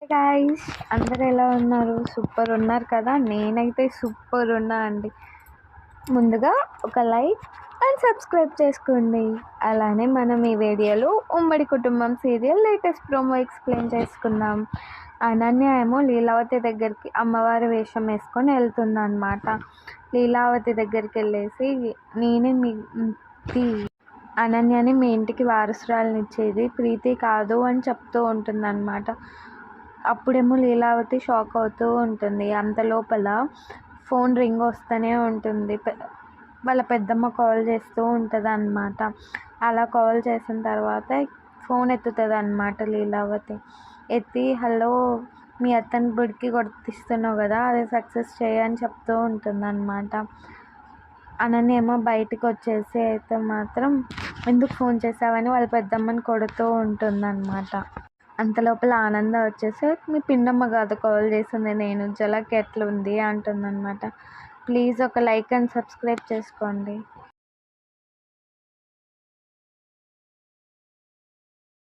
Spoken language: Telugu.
గాయ్స్, అందరూ ఎలా ఉన్నారు? సూపర్ ఉన్నారు కదా. నేనైతే సూపర్ ఉన్నా అండి. ముందుగా ఒక లైక్ అండ్ సబ్స్క్రైబ్ చేసుకోండి. అలానే మనం ఈ వీడియోలో ఉమ్మడి కుటుంబం సీరియల్ లేటెస్ట్ ప్రోమో ఎక్స్ప్లెయిన్ చేసుకుందాం. అనన్య ఏమో లీలావతి దగ్గరికి అమ్మవారి వేషం వేసుకొని వెళ్తుంది అనమాట. లీలావతి దగ్గరికి వెళ్ళేసి నేనే మీ అనన్యని మీ ఇంటికి వారసురాలని ఇచ్చేది ప్రీతి కాదు అని చెప్తూ ఉంటుంది అనమాట. అప్పుడేమో లీలావతి షాక్ అవుతూ ఉంటుంది. అంత లోపల ఫోన్ రింగ్ వస్తూనే ఉంటుంది. వాళ్ళ పెద్దమ్మ కాల్ చేస్తూ ఉంటుంది అన్నమాట. అలా కాల్ చేసిన తర్వాత ఫోన్ ఎత్తుతుంది అన్నమాట లీలావతి. ఎత్తి హలో, మీ అత్తని బుడికి కొట్టిస్తున్నావు కదా, అది సక్సెస్ చేయని చెప్తూ ఉంటుంది అన్నమాట. అనన్య ఏమో బయటకు వచ్చేసి అయితే మాత్రం ఎందుకు ఫోన్ చేసావని వాళ్ళ పెద్దమ్మని కొడుతూ ఉంటుందన్నమాట. అంతలోపల ఆనంద వచ్చేసి మీ పిన్నమ్మ కాదు కాల్ చేసింది, నేను జలక్ ఎట్లుంది అంటుందన్నమాట. ప్లీజ్ ఒక లైక్ అండ్ సబ్స్క్రైబ్ చేసుకోండి.